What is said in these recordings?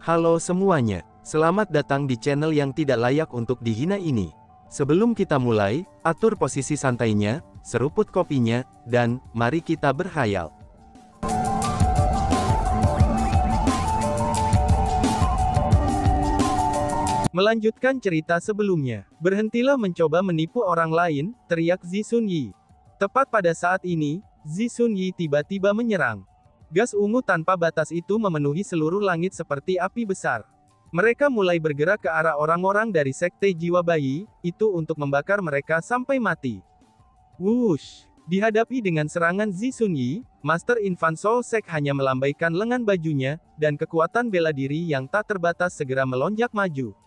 Halo semuanya, selamat datang di channel yang tidak layak untuk dihina ini. Sebelum kita mulai, atur posisi santainya, seruput kopinya, dan mari kita berkhayal. Melanjutkan cerita sebelumnya, berhentilah mencoba menipu orang lain, teriak Zi Xunyi. Tepat pada saat ini, Zi Xunyi tiba-tiba menyerang. Gas ungu tanpa batas itu memenuhi seluruh langit seperti api besar. Mereka mulai bergerak ke arah orang-orang dari Sekte Jiwa Bayi, itu untuk membakar mereka sampai mati. Wush! Dihadapi dengan serangan Zi Xunyi, Master Infant Soul Sect hanya melambaikan lengan bajunya, dan kekuatan bela diri yang tak terbatas segera melonjak maju.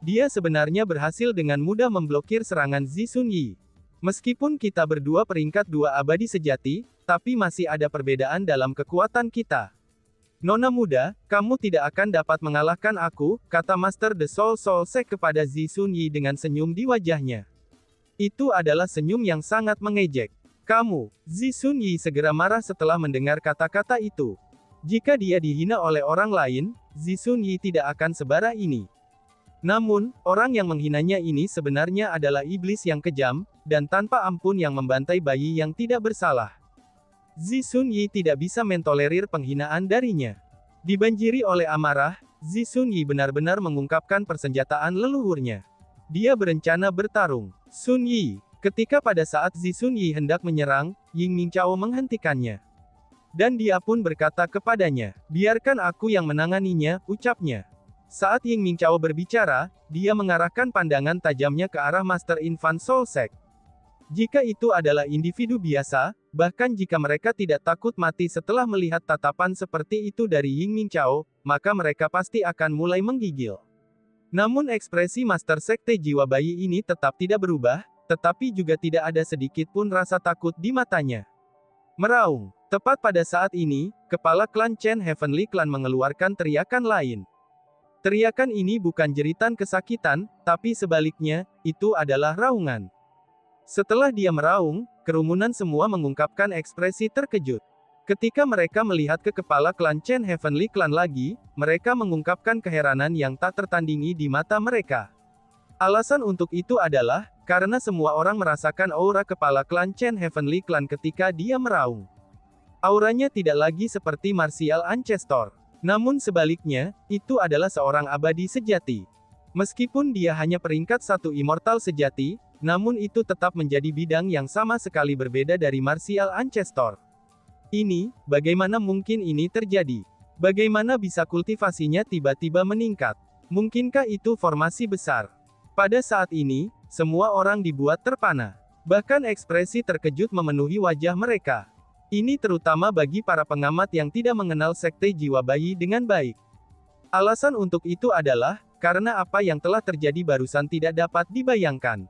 Dia sebenarnya berhasil dengan mudah memblokir serangan Zi Xunyi. Meskipun kita berdua peringkat 2 abadi sejati, tapi masih ada perbedaan dalam kekuatan kita. Nona muda, kamu tidak akan dapat mengalahkan aku, kata Master The Soul Sect kepada Zi Xunyi dengan senyum di wajahnya. Itu adalah senyum yang sangat mengejek. Kamu, Zi Xunyi segera marah setelah mendengar kata-kata itu. Jika dia dihina oleh orang lain, Zi Xunyi tidak akan sebarah ini. Namun, orang yang menghinanya ini sebenarnya adalah iblis yang kejam, dan tanpa ampun yang membantai bayi yang tidak bersalah. Zi Xunyi tidak bisa mentolerir penghinaan darinya. Dibanjiri oleh amarah, Zi Xunyi benar-benar mengungkapkan persenjataan leluhurnya. Dia berencana bertarung. Xunyi, ketika pada saat Zi Xunyi hendak menyerang, Ying Mingchao menghentikannya. Dan dia pun berkata kepadanya, biarkan aku yang menanganinya, ucapnya. Saat Ying Mingchao berbicara, dia mengarahkan pandangan tajamnya ke arah Master Infant Soul Sect. Jika itu adalah individu biasa, bahkan jika mereka tidak takut mati setelah melihat tatapan seperti itu dari Ying Mingchao, maka mereka pasti akan mulai menggigil. Namun ekspresi Master Sekte Jiwa Bayi ini tetap tidak berubah, tetapi juga tidak ada sedikit pun rasa takut di matanya. Meraung. Tepat pada saat ini, kepala klan Chen Heavenly Clan mengeluarkan teriakan lain. Teriakan ini bukan jeritan kesakitan, tapi sebaliknya, itu adalah raungan. Setelah dia meraung, kerumunan semua mengungkapkan ekspresi terkejut. Ketika mereka melihat ke kepala klan Chen Heavenly Clan lagi, mereka mengungkapkan keheranan yang tak tertandingi di mata mereka. Alasan untuk itu adalah, karena semua orang merasakan aura kepala klan Chen Heavenly Clan ketika dia meraung. Auranya tidak lagi seperti martial ancestor. Namun sebaliknya, itu adalah seorang abadi sejati. Meskipun dia hanya peringkat 1 immortal sejati, namun itu tetap menjadi bidang yang sama sekali berbeda dari martial ancestor. Ini, bagaimana mungkin ini terjadi? Bagaimana bisa kultivasinya tiba-tiba meningkat? Mungkinkah itu formasi besar? Pada saat ini, semua orang dibuat terpana. Bahkan ekspresi terkejut memenuhi wajah mereka. Ini terutama bagi para pengamat yang tidak mengenal Sekte Jiwa Bayi dengan baik. Alasan untuk itu adalah, karena apa yang telah terjadi barusan tidak dapat dibayangkan.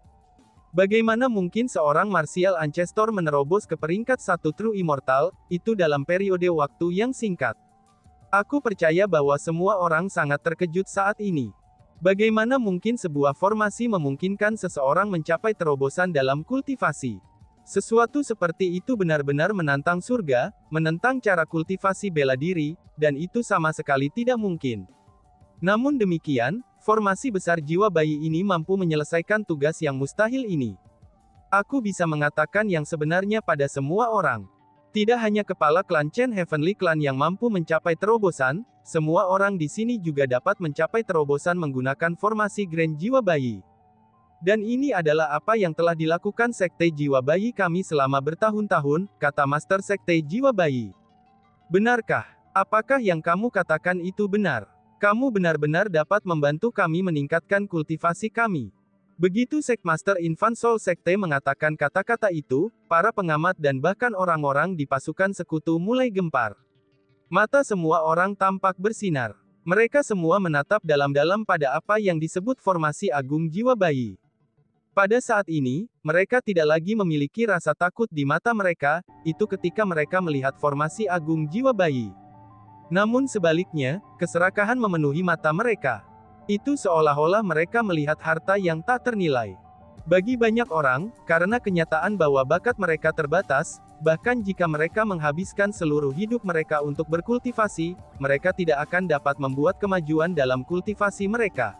Bagaimana mungkin seorang martial ancestor menerobos ke peringkat 1 True Immortal, itu dalam periode waktu yang singkat. Aku percaya bahwa semua orang sangat terkejut saat ini. Bagaimana mungkin sebuah formasi memungkinkan seseorang mencapai terobosan dalam kultivasi? Sesuatu seperti itu benar-benar menantang surga, menentang cara kultivasi bela diri, dan itu sama sekali tidak mungkin. Namun demikian, formasi besar jiwa bayi ini mampu menyelesaikan tugas yang mustahil ini. Aku bisa mengatakan yang sebenarnya pada semua orang. Tidak hanya kepala klan Chen Heavenly Clan yang mampu mencapai terobosan, semua orang di sini juga dapat mencapai terobosan menggunakan formasi Grand Jiwa Bayi. Dan ini adalah apa yang telah dilakukan Sekte Jiwa Bayi kami selama bertahun-tahun, kata Master Sekte Jiwa Bayi. Benarkah? Apakah yang kamu katakan itu benar? Kamu benar-benar dapat membantu kami meningkatkan kultivasi kami. Begitu Master Infant Soul Sekte mengatakan kata-kata itu, para pengamat dan bahkan orang-orang di pasukan sekutu mulai gempar. Mata semua orang tampak bersinar. Mereka semua menatap dalam-dalam pada apa yang disebut formasi agung jiwa bayi. Pada saat ini, mereka tidak lagi memiliki rasa takut di mata mereka, itu ketika mereka melihat formasi agung jiwa bayi. Namun sebaliknya, keserakahan memenuhi mata mereka. Itu seolah-olah mereka melihat harta yang tak ternilai. Bagi banyak orang, karena kenyataan bahwa bakat mereka terbatas, Bahkan jika mereka menghabiskan seluruh hidup mereka untuk berkultivasi, mereka tidak akan dapat membuat kemajuan dalam kultivasi mereka.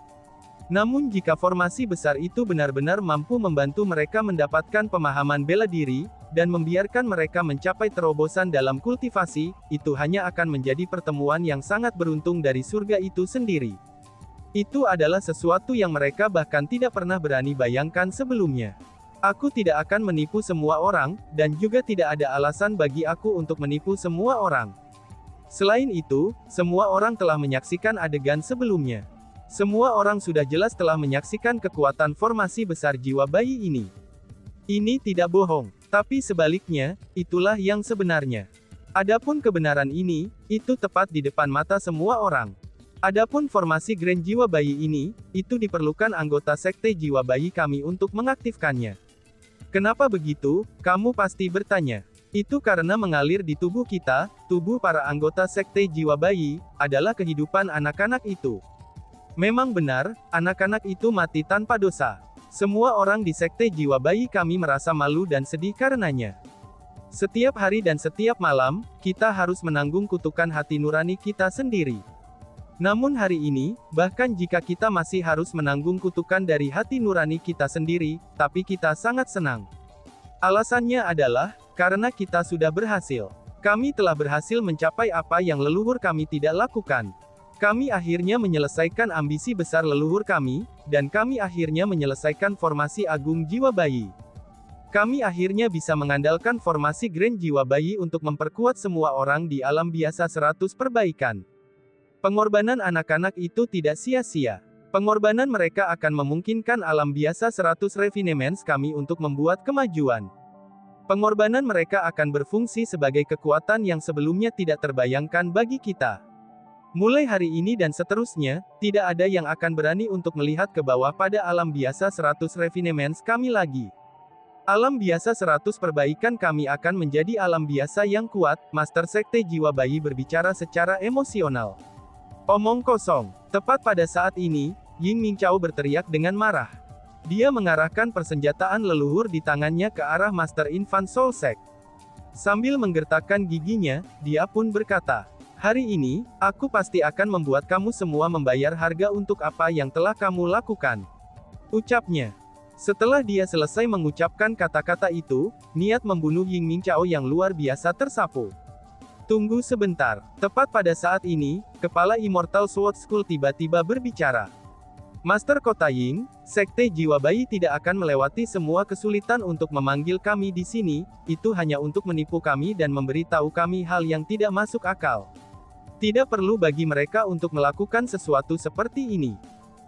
Namun jika formasi besar itu benar-benar mampu membantu mereka mendapatkan pemahaman bela diri, dan membiarkan mereka mencapai terobosan dalam kultivasi, itu hanya akan menjadi pertemuan yang sangat beruntung dari surga itu sendiri. Itu adalah sesuatu yang mereka bahkan tidak pernah berani bayangkan sebelumnya. Aku tidak akan menipu semua orang, dan juga tidak ada alasan bagi aku untuk menipu semua orang. Selain itu, semua orang telah menyaksikan adegan sebelumnya. Semua orang sudah jelas telah menyaksikan kekuatan formasi besar jiwa bayi ini. Ini tidak bohong, tapi sebaliknya, itulah yang sebenarnya. Adapun kebenaran ini, itu tepat di depan mata semua orang. Adapun formasi Grand Jiwa Bayi ini, itu diperlukan anggota sekte jiwa bayi kami untuk mengaktifkannya. Kenapa begitu, kamu pasti bertanya. Itu karena mengalir di tubuh kita, tubuh para anggota sekte jiwa bayi, adalah kehidupan anak-anak itu. Memang benar, anak-anak itu mati tanpa dosa. Semua orang di sekte jiwa bayi kami merasa malu dan sedih karenanya. Setiap hari dan setiap malam, kita harus menanggung kutukan hati nurani kita sendiri. Namun hari ini, bahkan jika kita masih harus menanggung kutukan dari hati nurani kita sendiri, tapi kita sangat senang. Alasannya adalah, karena kita sudah berhasil. Kami telah berhasil mencapai apa yang leluhur kami tidak lakukan. Kami akhirnya menyelesaikan ambisi besar leluhur kami, dan kami akhirnya menyelesaikan formasi agung jiwa bayi. Kami akhirnya bisa mengandalkan formasi Grand Jiwa Bayi untuk memperkuat semua orang di alam biasa 100 perbaikan. Pengorbanan anak-anak itu tidak sia-sia. Pengorbanan mereka akan memungkinkan alam biasa 100 refinements kami untuk membuat kemajuan. Pengorbanan mereka akan berfungsi sebagai kekuatan yang sebelumnya tidak terbayangkan bagi kita. Mulai hari ini dan seterusnya, tidak ada yang akan berani untuk melihat ke bawah pada alam biasa 100 refinements kami lagi. Alam biasa 100 perbaikan kami akan menjadi alam biasa yang kuat, Master Sekte Jiwa Bayi berbicara secara emosional. Omong kosong. Tepat pada saat ini, Ying Mingqiao berteriak dengan marah. Dia mengarahkan persenjataan leluhur di tangannya ke arah Master Infant Soul Sect. Sambil menggertakkan giginya, dia pun berkata, "Hari ini, aku pasti akan membuat kamu semua membayar harga untuk apa yang telah kamu lakukan." Ucapnya. Setelah dia selesai mengucapkan kata-kata itu, niat membunuh Ying Mingqiao yang luar biasa tersapu. Tunggu sebentar. Tepat pada saat ini, kepala Immortal Sword School tiba-tiba berbicara. Master Kota Ying, Sekte Jiwa Bayi tidak akan melewati semua kesulitan untuk memanggil kami di sini, itu hanya untuk menipu kami dan memberitahu kami hal yang tidak masuk akal. Tidak perlu bagi mereka untuk melakukan sesuatu seperti ini.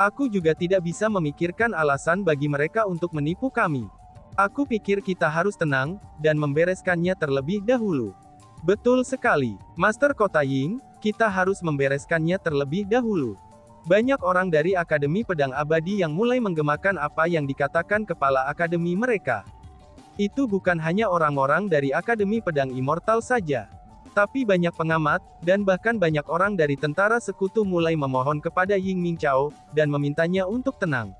Aku juga tidak bisa memikirkan alasan bagi mereka untuk menipu kami. Aku pikir kita harus tenang, dan membereskannya terlebih dahulu. Betul sekali, Master Kota Ying, kita harus membereskannya terlebih dahulu. Banyak orang dari Akademi Pedang Abadi yang mulai menggemakan apa yang dikatakan kepala akademi mereka. Itu bukan hanya orang-orang dari Akademi Pedang Immortal saja. Tapi banyak pengamat, dan bahkan banyak orang dari tentara sekutu mulai memohon kepada Ying Mingqiao, dan memintanya untuk tenang.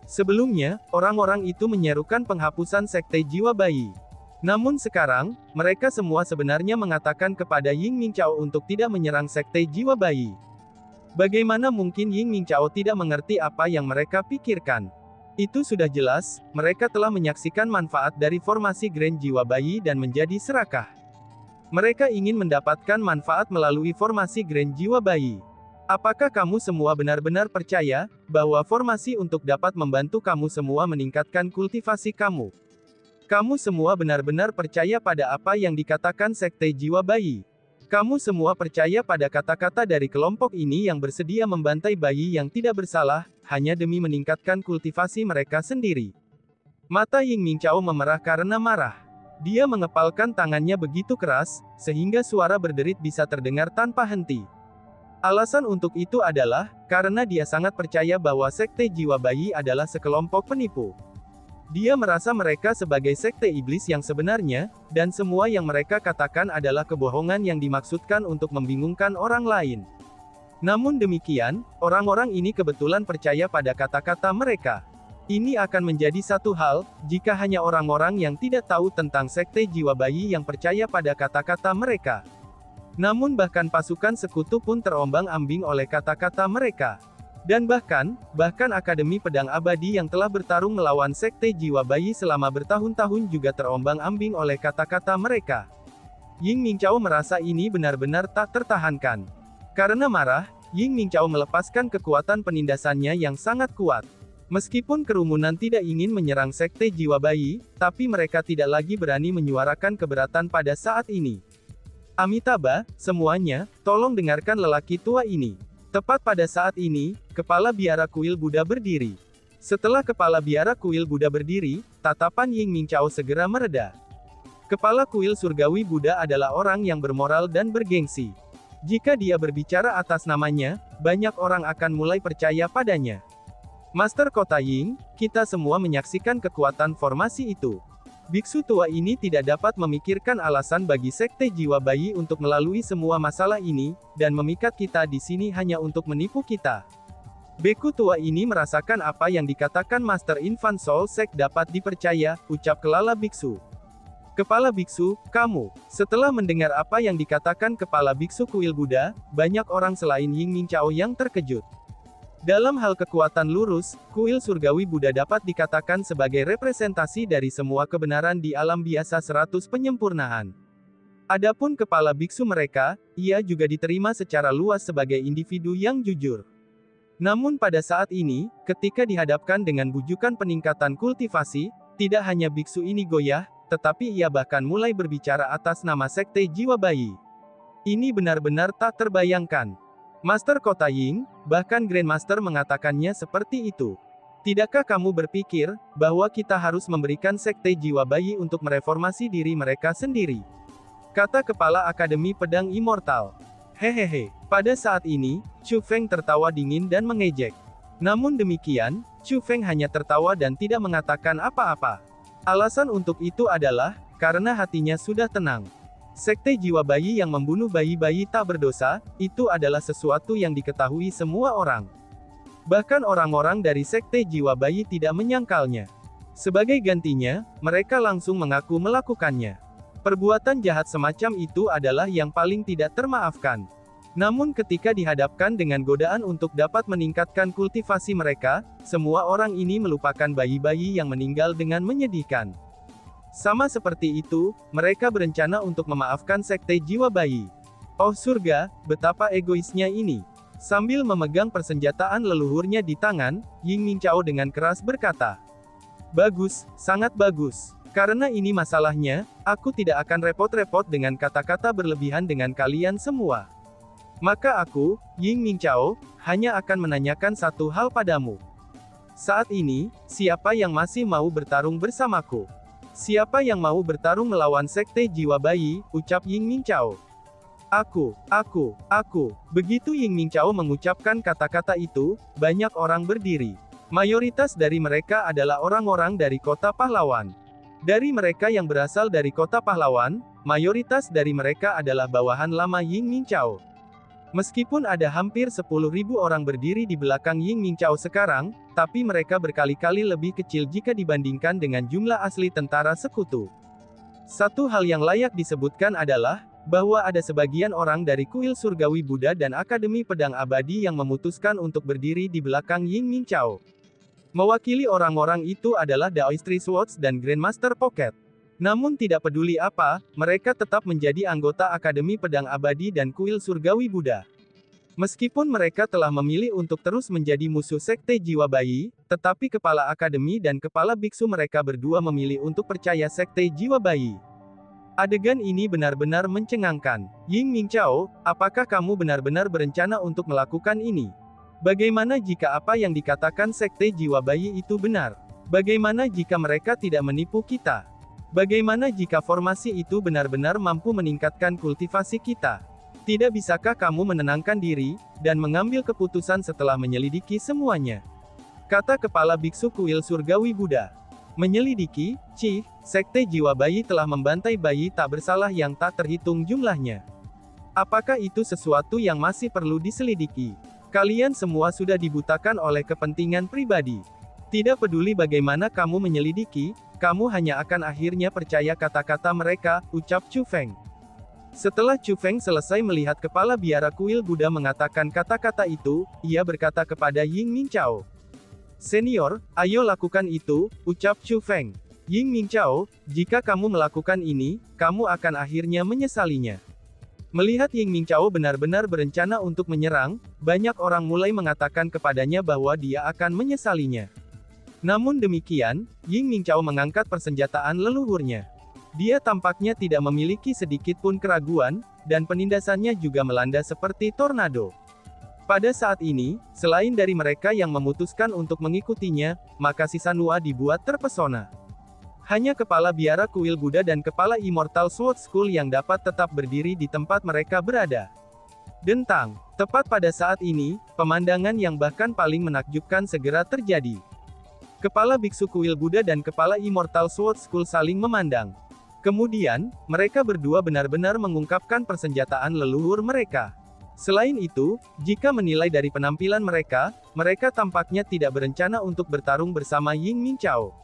Sebelumnya, orang-orang itu menyerukan penghapusan Sekte Jiwa Bayi. Namun sekarang, mereka semua sebenarnya mengatakan kepada Ying Mingqiao untuk tidak menyerang Sekte Jiwa Bayi. Bagaimana mungkin Ying Mingqiao tidak mengerti apa yang mereka pikirkan? Itu sudah jelas, mereka telah menyaksikan manfaat dari formasi Grand Jiwa Bayi dan menjadi serakah. Mereka ingin mendapatkan manfaat melalui formasi Grand Jiwa Bayi. Apakah kamu semua benar-benar percaya, bahwa formasi untuk dapat membantu kamu semua meningkatkan kultivasi kamu? Kamu semua benar-benar percaya pada apa yang dikatakan Sekte Jiwa Bayi? Kamu semua percaya pada kata-kata dari kelompok ini yang bersedia membantai bayi yang tidak bersalah, hanya demi meningkatkan kultivasi mereka sendiri? Mata Ying Mingqiao memerah karena marah. Dia mengepalkan tangannya begitu keras, sehingga suara berderit bisa terdengar tanpa henti. Alasan untuk itu adalah, karena dia sangat percaya bahwa Sekte Jiwa Bayi adalah sekelompok penipu. Dia merasa mereka sebagai sekte iblis yang sebenarnya, dan semua yang mereka katakan adalah kebohongan yang dimaksudkan untuk membingungkan orang lain. Namun demikian, orang-orang ini kebetulan percaya pada kata-kata mereka. Ini akan menjadi satu hal, jika hanya orang-orang yang tidak tahu tentang sekte jiwa bayi yang percaya pada kata-kata mereka. Namun bahkan pasukan sekutu pun terombang-ambing oleh kata-kata mereka. Dan bahkan Akademi Pedang Abadi yang telah bertarung melawan sekte jiwa bayi selama bertahun-tahun juga terombang-ambing oleh kata-kata mereka. Ying Mingchao merasa ini benar-benar tak tertahankan. Karena marah, Ying Mingchao melepaskan kekuatan penindasannya yang sangat kuat. Meskipun kerumunan tidak ingin menyerang sekte jiwa bayi, tapi mereka tidak lagi berani menyuarakan keberatan pada saat ini. Amitabha, semuanya, tolong dengarkan lelaki tua ini. Tepat pada saat ini, kepala biara kuil Buddha berdiri. Setelah kepala biara kuil Buddha berdiri, tatapan Ying Mingchao segera mereda. Kepala kuil surgawi Buddha adalah orang yang bermoral dan bergengsi. Jika dia berbicara atas namanya, banyak orang akan mulai percaya padanya. Master Kota Ying, kita semua menyaksikan kekuatan formasi itu. Biksu tua ini tidak dapat memikirkan alasan bagi sekte jiwa bayi untuk melalui semua masalah ini, dan memikat kita di sini hanya untuk menipu kita. Beku tua ini merasakan apa yang dikatakan Master Infant Soul Sect dapat dipercaya, ucap kelala biksu. Kepala biksu, kamu. Setelah mendengar apa yang dikatakan kepala biksu kuil Buddha, banyak orang selain Ying Mingchao yang terkejut. Dalam hal kekuatan lurus, kuil surgawi Buddha dapat dikatakan sebagai representasi dari semua kebenaran di alam biasa 100 penyempurnaan. Adapun kepala biksu mereka, ia juga diterima secara luas sebagai individu yang jujur. Namun pada saat ini, ketika dihadapkan dengan bujukan peningkatan kultivasi, tidak hanya biksu ini goyah, tetapi ia bahkan mulai berbicara atas nama sekte jiwa bayi. Ini benar-benar tak terbayangkan. Master Kota Ying, bahkan Grandmaster mengatakannya seperti itu. Tidakkah kamu berpikir, bahwa kita harus memberikan sekte jiwa bayi untuk mereformasi diri mereka sendiri? Kata Kepala Akademi Pedang Immortal. Hehehe, pada saat ini, Chu Feng tertawa dingin dan mengejek. Namun demikian, Chu Feng hanya tertawa dan tidak mengatakan apa-apa. Alasan untuk itu adalah, karena hatinya sudah tenang. Sekte jiwa bayi yang membunuh bayi-bayi tak berdosa, itu adalah sesuatu yang diketahui semua orang. Bahkan orang-orang dari sekte jiwa bayi tidak menyangkalnya. Sebagai gantinya, mereka langsung mengaku melakukannya. Perbuatan jahat semacam itu adalah yang paling tidak termaafkan. Namun ketika dihadapkan dengan godaan untuk dapat meningkatkan kultivasi mereka, semua orang ini melupakan bayi-bayi yang meninggal dengan menyedihkan. Sama seperti itu, mereka berencana untuk memaafkan sekte jiwa bayi. Oh surga, betapa egoisnya ini. Sambil memegang persenjataan leluhurnya di tangan, Ying Mingchao dengan keras berkata. Bagus, sangat bagus. Karena ini masalahnya, aku tidak akan repot-repot dengan kata-kata berlebihan dengan kalian semua. Maka aku, Ying Mingchao, hanya akan menanyakan satu hal padamu. Saat ini, siapa yang masih mau bertarung bersamaku? Siapa yang mau bertarung melawan sekte jiwa bayi, ucap Ying Mingchao. Aku. Begitu Ying Mingchao mengucapkan kata-kata itu, banyak orang berdiri. Mayoritas dari mereka adalah orang-orang dari kota pahlawan. Dari mereka yang berasal dari kota pahlawan, mayoritas dari mereka adalah bawahan lama Ying Mingchao. Meskipun ada hampir 10.000 orang berdiri di belakang Ying Mingchao sekarang, tapi mereka berkali-kali lebih kecil jika dibandingkan dengan jumlah asli tentara sekutu. Satu hal yang layak disebutkan adalah, bahwa ada sebagian orang dari kuil surgawi Buddha dan Akademi Pedang Abadi yang memutuskan untuk berdiri di belakang Ying Mingchao. Mewakili orang-orang itu adalah Daoist Three Swords dan Grandmaster Pocket. Namun tidak peduli apa, mereka tetap menjadi anggota Akademi Pedang Abadi dan Kuil Surgawi Buddha. Meskipun mereka telah memilih untuk terus menjadi musuh sekte jiwa bayi, tetapi kepala akademi dan kepala biksu mereka berdua memilih untuk percaya sekte jiwa bayi. Adegan ini benar-benar mencengangkan. Ying Mingchao, apakah kamu benar-benar berencana untuk melakukan ini? Bagaimana jika apa yang dikatakan sekte jiwa bayi itu benar? Bagaimana jika mereka tidak menipu kita? Bagaimana jika formasi itu benar-benar mampu meningkatkan kultivasi kita? Tidak bisakah kamu menenangkan diri, dan mengambil keputusan setelah menyelidiki semuanya? Kata kepala biksu kuil surgawi Buddha. Menyelidiki, Cih, sekte jiwa bayi telah membantai bayi tak bersalah yang tak terhitung jumlahnya. Apakah itu sesuatu yang masih perlu diselidiki? Kalian semua sudah dibutakan oleh kepentingan pribadi. Tidak peduli bagaimana kamu menyelidiki, kamu hanya akan akhirnya percaya kata-kata mereka, ucap Chu Feng. Setelah Chu Feng selesai melihat kepala biara kuil Buddha mengatakan kata-kata itu, ia berkata kepada Ying Mingchao. Senior, ayo lakukan itu, ucap Chu Feng. Ying Mingchao, jika kamu melakukan ini, kamu akan akhirnya menyesalinya. Melihat Ying Mingchao benar-benar berencana untuk menyerang, banyak orang mulai mengatakan kepadanya bahwa dia akan menyesalinya. Namun demikian, Ying Mingchao mengangkat persenjataan leluhurnya. Dia tampaknya tidak memiliki sedikit pun keraguan, dan penindasannya juga melanda seperti tornado. Pada saat ini, selain dari mereka yang memutuskan untuk mengikutinya, maka sisa Nuwa dibuat terpesona. Hanya kepala biara kuil Buddha dan kepala Immortal Sword School yang dapat tetap berdiri di tempat mereka berada. Dentang, tepat pada saat ini, pemandangan yang bahkan paling menakjubkan segera terjadi. Kepala biksu kuil Buddha dan kepala Immortal Sword School saling memandang. Kemudian, mereka berdua benar-benar mengungkapkan persenjataan leluhur mereka. Selain itu, jika menilai dari penampilan mereka, mereka tampaknya tidak berencana untuk bertarung bersama Ying Mingchao.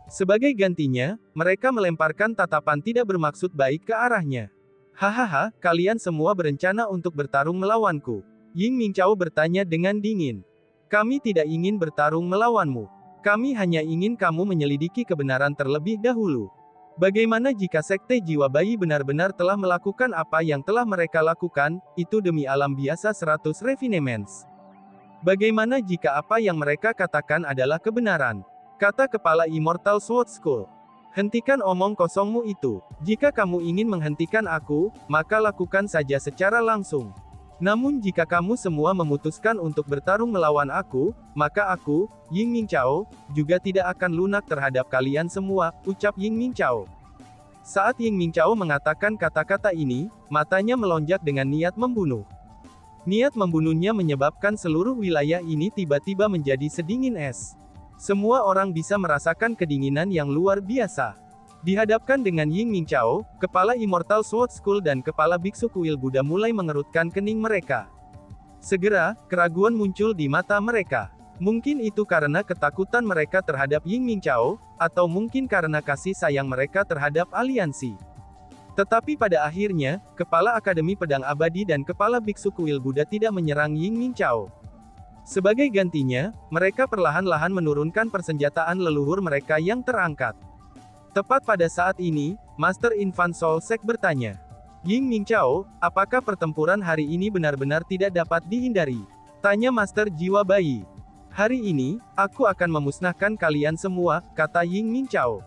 Sebagai gantinya, mereka melemparkan tatapan tidak bermaksud baik ke arahnya. Hahaha, kalian semua berencana untuk bertarung melawanku. Ying Mingchao bertanya dengan dingin. Kami tidak ingin bertarung melawanmu. Kami hanya ingin kamu menyelidiki kebenaran terlebih dahulu. Bagaimana jika Sekte Jiwa Bayi benar-benar telah melakukan apa yang telah mereka lakukan, itu demi alam biasa 100 refinements? Bagaimana jika apa yang mereka katakan adalah kebenaran? Kata kepala Immortal Sword School. Hentikan omong kosongmu itu. Jika kamu ingin menghentikan aku, maka lakukan saja secara langsung. Namun jika kamu semua memutuskan untuk bertarung melawan aku, maka aku, Ying Mingchao, juga tidak akan lunak terhadap kalian semua, ucap Ying Mingchao. Saat Ying Mingchao mengatakan kata-kata ini, matanya melonjak dengan niat membunuh. Niat membunuhnya menyebabkan seluruh wilayah ini tiba-tiba menjadi sedingin es. Semua orang bisa merasakan kedinginan yang luar biasa. Dihadapkan dengan Ying Mingchao, kepala Immortal Sword School dan kepala biksu kuil Buddha mulai mengerutkan kening mereka. Segera, keraguan muncul di mata mereka. Mungkin itu karena ketakutan mereka terhadap Ying Mingchao, atau mungkin karena kasih sayang mereka terhadap aliansi. Tetapi pada akhirnya, kepala Akademi Pedang Abadi dan kepala biksu kuil Buddha tidak menyerang Ying Mingchao. Sebagai gantinya, mereka perlahan-lahan menurunkan persenjataan leluhur mereka yang terangkat. Tepat pada saat ini, Master Infant Soul Sect bertanya. Ying Mingchao, apakah pertempuran hari ini benar-benar tidak dapat dihindari? Tanya Master Jiwa Bayi. Hari ini, aku akan memusnahkan kalian semua, kata Ying Mingchao.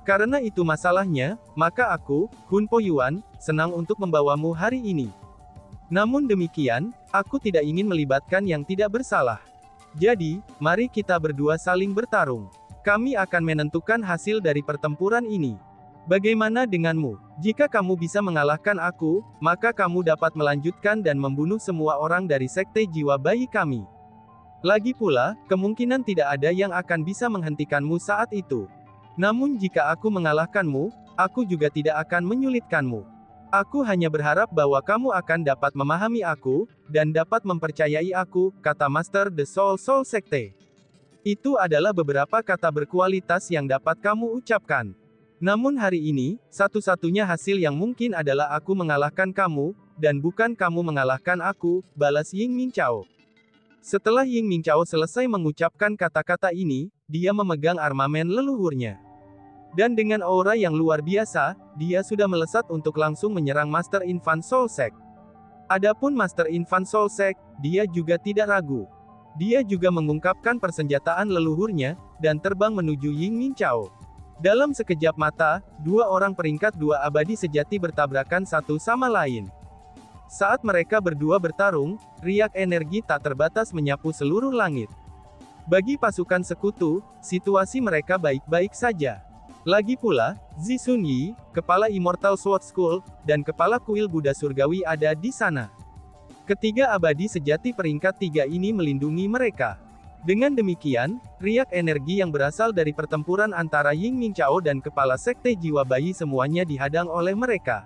Karena itu masalahnya, maka aku, Hun Po Yuan, senang untuk membawamu hari ini. Namun demikian, aku tidak ingin melibatkan yang tidak bersalah. Jadi, mari kita berdua saling bertarung. Kami akan menentukan hasil dari pertempuran ini. Bagaimana denganmu? Jika kamu bisa mengalahkan aku, maka kamu dapat melanjutkan dan membunuh semua orang dari Sekte Jiwa Bayi kami. Lagi pula, kemungkinan tidak ada yang akan bisa menghentikanmu saat itu. Namun jika aku mengalahkanmu, aku juga tidak akan menyulitkanmu. Aku hanya berharap bahwa kamu akan dapat memahami aku, dan dapat mempercayai aku, kata Master The Soul Sekte. Itu adalah beberapa kata berkualitas yang dapat kamu ucapkan. Namun hari ini, satu-satunya hasil yang mungkin adalah aku mengalahkan kamu, dan bukan kamu mengalahkan aku, balas Ying Mingchao. Setelah Ying Mingchao selesai mengucapkan kata-kata ini, dia memegang armamen leluhurnya. Dan dengan aura yang luar biasa, dia sudah melesat untuk langsung menyerang Master Infant Soul Sect. Adapun Master Infant Soul Sect, dia juga tidak ragu. Dia juga mengungkapkan persenjataan leluhurnya, dan terbang menuju Ying Mingchao. Dalam sekejap mata, dua orang peringkat 2 abadi sejati bertabrakan satu sama lain. Saat mereka berdua bertarung, riak energi tak terbatas menyapu seluruh langit. Bagi pasukan sekutu, situasi mereka baik-baik saja. Lagi pula, Zhisun Yi, kepala Immortal Sword School, dan kepala kuil Buddha Surgawi ada di sana. Ketiga abadi sejati peringkat 3 ini melindungi mereka. Dengan demikian, riak energi yang berasal dari pertempuran antara Ying Mingchao dan kepala Sekte Jiwa Bayi semuanya dihadang oleh mereka.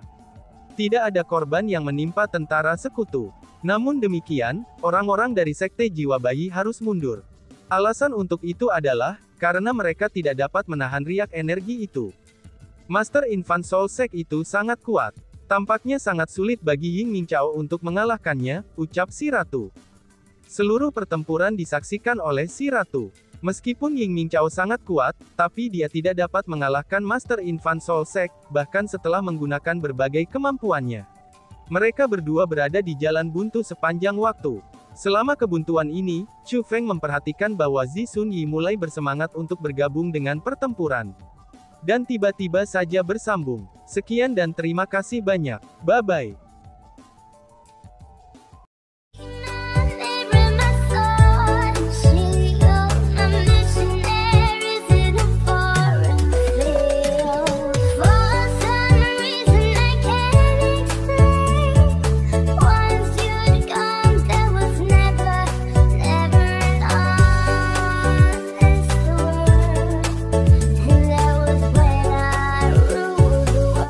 Tidak ada korban yang menimpa tentara sekutu. Namun demikian, orang-orang dari Sekte Jiwa Bayi harus mundur. Alasan untuk itu adalah, karena mereka tidak dapat menahan riak energi itu. Master Infant Soul Sect itu sangat kuat. Tampaknya sangat sulit bagi Ying Mingchao untuk mengalahkannya, ucap si ratu. Seluruh pertempuran disaksikan oleh si ratu. Meskipun Ying Mingchao sangat kuat, tapi dia tidak dapat mengalahkan Master Infant Soul Sect, bahkan setelah menggunakan berbagai kemampuannya. Mereka berdua berada di jalan buntu sepanjang waktu. Selama kebuntuan ini, Chu Feng memperhatikan bahwa Zi Xunyi mulai bersemangat untuk bergabung dengan pertempuran. Dan tiba-tiba saja bersambung. Sekian dan terima kasih banyak. Bye-bye.